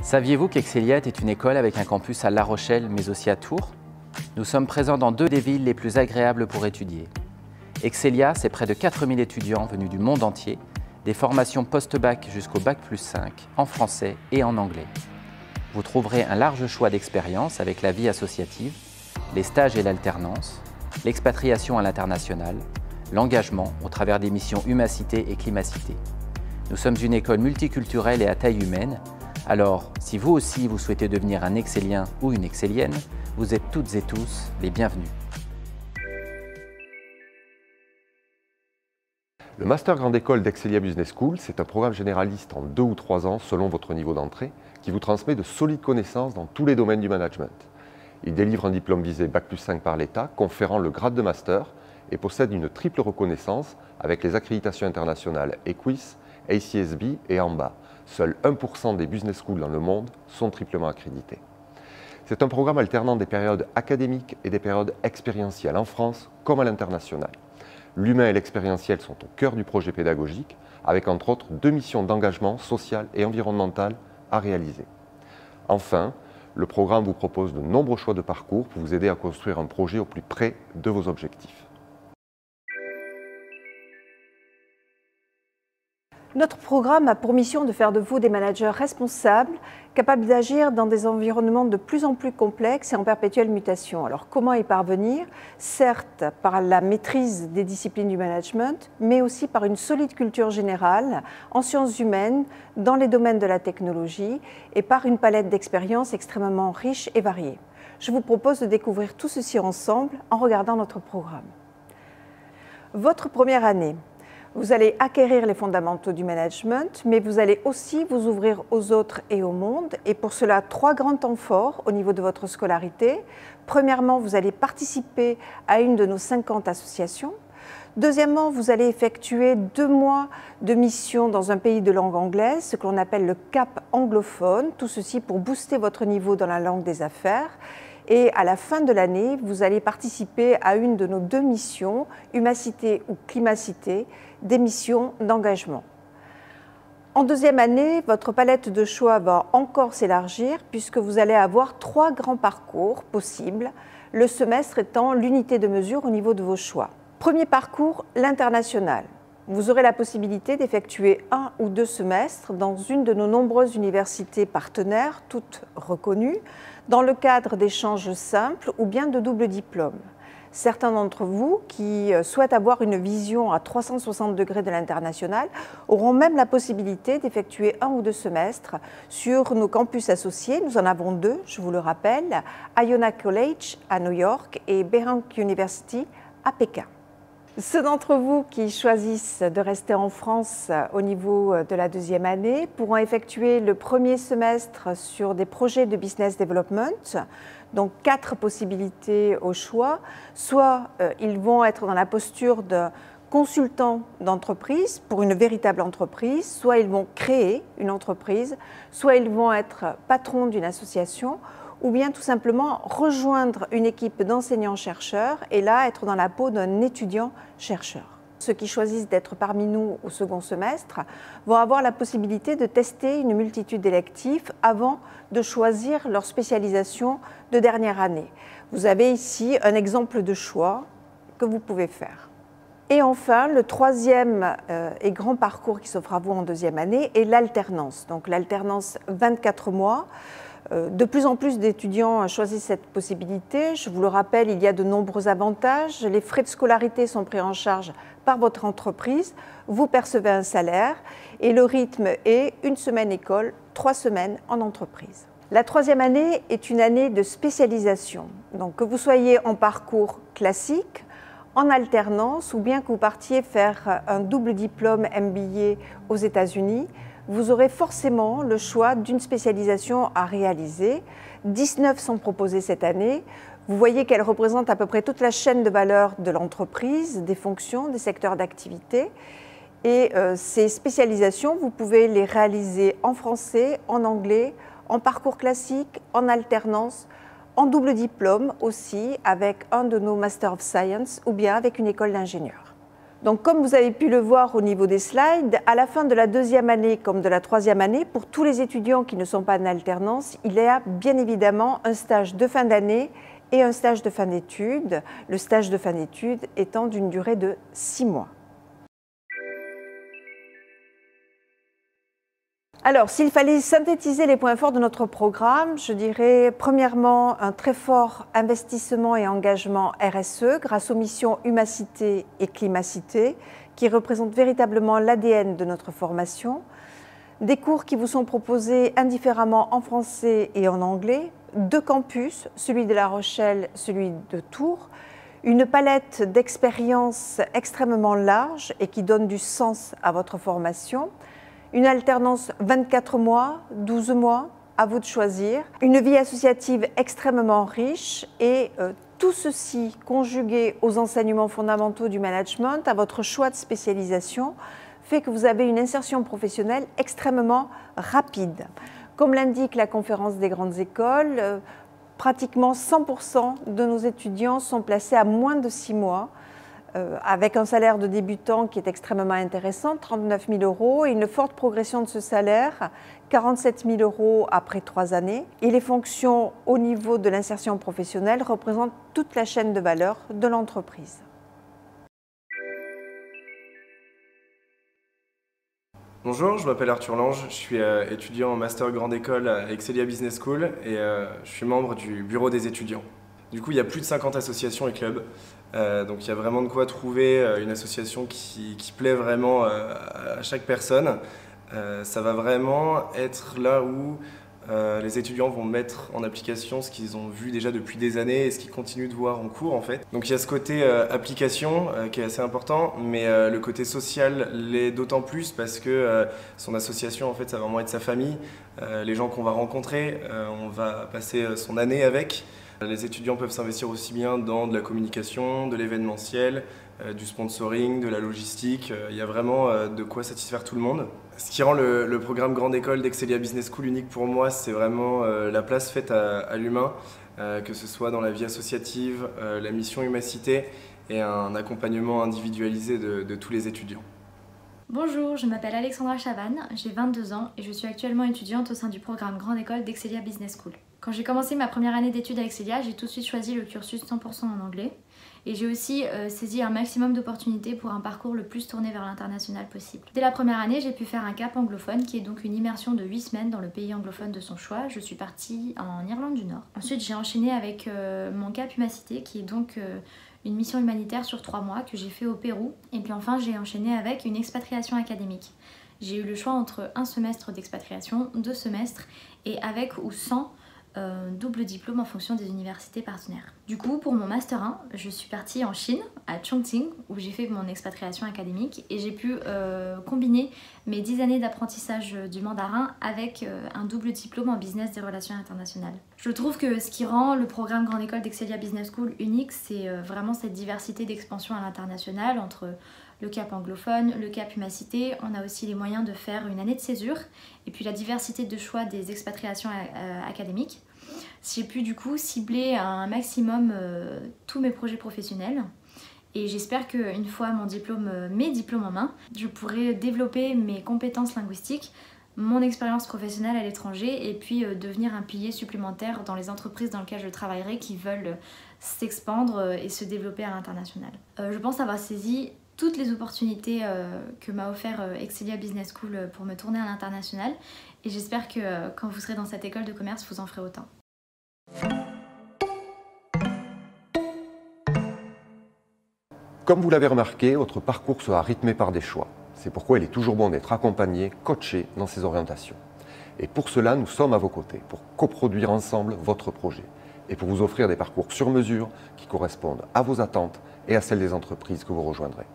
Saviez-vous qu'Exceliat est une école avec un campus à La Rochelle, mais aussi à Tours? Nous sommes présents dans 2 des villes les plus agréables pour étudier. Excelia, c'est près de 4000 étudiants venus du monde entier, des formations post-bac jusqu'au bac+5, en français et en anglais. Vous trouverez un large choix d'expériences avec la vie associative, les stages et l'alternance, l'expatriation à l'international, l'engagement au travers des missions Humacité et Climacité. Nous sommes une école multiculturelle et à taille humaine. Alors, si vous aussi vous souhaitez devenir un Excellien ou une Excellienne, vous êtes toutes et tous les bienvenus. Le Master Grande École d'Excelia Business School, c'est un programme généraliste en 2 ou 3 ans selon votre niveau d'entrée qui vous transmet de solides connaissances dans tous les domaines du management. Il délivre un diplôme visé bac+5 par l'État, conférant le grade de master et possède une triple reconnaissance avec les accréditations internationales EQUIS, ACSB et AMBA. Seuls 1% des business schools dans le monde sont triplement accrédités. C'est un programme alternant des périodes académiques et des périodes expérientielles en France comme à l'international. L'humain et l'expérientiel sont au cœur du projet pédagogique, avec entre autres 2 missions d'engagement social et environnemental à réaliser. Enfin, le programme vous propose de nombreux choix de parcours pour vous aider à construire un projet au plus près de vos objectifs. Notre programme a pour mission de faire de vous des managers responsables, capables d'agir dans des environnements de plus en plus complexes et en perpétuelle mutation. Alors comment y parvenir? Certes par la maîtrise des disciplines du management, mais aussi par une solide culture générale en sciences humaines, dans les domaines de la technologie et par une palette d'expériences extrêmement riche et variée. Je vous propose de découvrir tout ceci ensemble en regardant notre programme. Votre première année. Vous allez acquérir les fondamentaux du management, mais vous allez aussi vous ouvrir aux autres et au monde. Et pour cela, 3 grands temps forts au niveau de votre scolarité. Premièrement, vous allez participer à une de nos 50 associations. Deuxièmement, vous allez effectuer 2 mois de mission dans un pays de langue anglaise, ce que l'on appelle le CAP anglophone. Tout ceci pour booster votre niveau dans la langue des affaires. Et à la fin de l'année, vous allez participer à une de nos 2 missions, Humacité ou Climacité, des missions d'engagement. En deuxième année, votre palette de choix va encore s'élargir puisque vous allez avoir 3 grands parcours possibles, le semestre étant l'unité de mesure au niveau de vos choix. Premier parcours, l'international. Vous aurez la possibilité d'effectuer 1 ou 2 semestres dans une de nos nombreuses universités partenaires, toutes reconnues, dans le cadre d'échanges simples ou bien de double diplôme. Certains d'entre vous qui souhaitent avoir une vision à 360 degrés de l'international auront même la possibilité d'effectuer 1 ou 2 semestres sur nos campus associés. Nous en avons 2, je vous le rappelle, Iona College à New York et Behrang University à Pékin. Ceux d'entre vous qui choisissent de rester en France au niveau de la 2e année pourront effectuer le premier semestre sur des projets de business development, donc 4 possibilités au choix. Soit ils vont être dans la posture de consultants d'entreprise pour une véritable entreprise, soit ils vont créer une entreprise, soit ils vont être patrons d'une association, ou bien tout simplement rejoindre une équipe d'enseignants-chercheurs et là être dans la peau d'un étudiant-chercheur. Ceux qui choisissent d'être parmi nous au second semestre vont avoir la possibilité de tester une multitude d'électifs avant de choisir leur spécialisation de dernière année. Vous avez ici un exemple de choix que vous pouvez faire. Et enfin, le 3e et grand parcours qui s'offre à vous en 2e année est l'alternance. Donc l'alternance 24 mois. De plus en plus d'étudiants choisissent cette possibilité. Je vous le rappelle, il y a de nombreux avantages. Les frais de scolarité sont pris en charge par votre entreprise. Vous percevez un salaire et le rythme est 1 semaine école, 3 semaines en entreprise. La 3e année est une année de spécialisation. Donc que vous soyez en parcours classique, en alternance ou bien que vous partiez faire un double diplôme MBA aux États-Unis, vous aurez forcément le choix d'une spécialisation à réaliser. 19 sont proposées cette année. Vous voyez qu'elles représentent à peu près toute la chaîne de valeur de l'entreprise, des fonctions, des secteurs d'activité. Et ces spécialisations, vous pouvez les réaliser en français, en anglais, en parcours classique, en alternance, en double diplôme aussi, avec un de nos Master of Science ou bien avec une école d'ingénieurs. Donc, comme vous avez pu le voir au niveau des slides, à la fin de la deuxième année comme de la troisième année, pour tous les étudiants qui ne sont pas en alternance, il y a bien évidemment un stage de fin d'année et un stage de fin d'études, le stage de fin d'études étant d'une durée de 6 mois. Alors, s'il fallait synthétiser les points forts de notre programme, je dirais premièrement un très fort investissement et engagement RSE grâce aux missions Humacité et Climacité qui représentent véritablement l'ADN de notre formation. Des cours qui vous sont proposés indifféremment en français et en anglais, 2 campus, celui de La Rochelle, celui de Tours, une palette d'expériences extrêmement large et qui donne du sens à votre formation. Une alternance 24 mois, 12 mois, à vous de choisir. Une vie associative extrêmement riche et tout ceci conjugué aux enseignements fondamentaux du management, à votre choix de spécialisation, fait que vous avez une insertion professionnelle extrêmement rapide. Comme l'indique la conférence des grandes écoles, pratiquement 100% de nos étudiants sont placés à moins de 6 mois, avec un salaire de débutant qui est extrêmement intéressant, 39 000 €, et une forte progression de ce salaire, 47 000 € après 3 années. Et les fonctions au niveau de l'insertion professionnelle représentent toute la chaîne de valeur de l'entreprise. Bonjour, je m'appelle Arthur Lange, je suis étudiant en Master Grande École à Excelia Business School et je suis membre du bureau des étudiants. Du coup, il y a plus de 50 associations et clubs, donc il y a vraiment de quoi trouver une association qui plaît vraiment à chaque personne. Ça va vraiment être là où les étudiants vont mettre en application ce qu'ils ont vu déjà depuis des années et ce qu'ils continuent de voir en cours en fait. Donc il y a ce côté application qui est assez important, mais le côté social l'est d'autant plus parce que son association en fait ça va vraiment être sa famille, les gens qu'on va rencontrer, on va passer son année avec. Les étudiants peuvent s'investir aussi bien dans de la communication, de l'événementiel, du sponsoring, de la logistique. Il y a vraiment de quoi satisfaire tout le monde. Ce qui rend le programme Grande École d'Excelia Business School unique pour moi, c'est vraiment la place faite à l'humain, que ce soit dans la vie associative, la mission Humacité et un accompagnement individualisé de tous les étudiants. Bonjour, je m'appelle Alexandra Chavannes, j'ai 22 ans et je suis actuellement étudiante au sein du programme Grande École d'Excelia Business School. Quand j'ai commencé ma première année d'études à Excelia, j'ai tout de suite choisi le cursus 100% en anglais et j'ai aussi saisi un maximum d'opportunités pour un parcours le plus tourné vers l'international possible. Dès la première année, j'ai pu faire un CAP anglophone qui est donc une immersion de 8 semaines dans le pays anglophone de son choix. Je suis partie en Irlande du Nord. Ensuite, j'ai enchaîné avec mon CAP Humacité qui est donc une mission humanitaire sur 3 mois que j'ai fait au Pérou. Et puis enfin, j'ai enchaîné avec une expatriation académique. J'ai eu le choix entre un semestre d'expatriation, 2 semestres et avec ou sans double diplôme en fonction des universités partenaires. Du coup, pour mon Master 1, je suis partie en Chine, à Chongqing, où j'ai fait mon expatriation académique et j'ai pu combiner mes 10 années d'apprentissage du mandarin avec un double diplôme en business des relations internationales. Je trouve que ce qui rend le programme Grande École d'Excelia Business School unique, c'est vraiment cette diversité d'expansion à l'international entre le CAP anglophone, le CAP Humacité. On a aussi les moyens de faire une année de césure et puis la diversité de choix des expatriations académiques. J'ai pu du coup cibler un maximum tous mes projets professionnels et j'espère qu'une fois mes diplômes en main, je pourrai développer mes compétences linguistiques, mon expérience professionnelle à l'étranger et puis devenir un pilier supplémentaire dans les entreprises dans lesquelles je travaillerai qui veulent s'expandre et se développer à l'international. Je pense avoir saisi toutes les opportunités que m'a offert Excelia Business School pour me tourner à l'international et j'espère que quand vous serez dans cette école de commerce, vous en ferez autant. Comme vous l'avez remarqué, votre parcours sera rythmé par des choix. C'est pourquoi il est toujours bon d'être accompagné, coaché dans ses orientations. Et pour cela, nous sommes à vos côtés, pour coproduire ensemble votre projet et pour vous offrir des parcours sur mesure qui correspondent à vos attentes et à celles des entreprises que vous rejoindrez.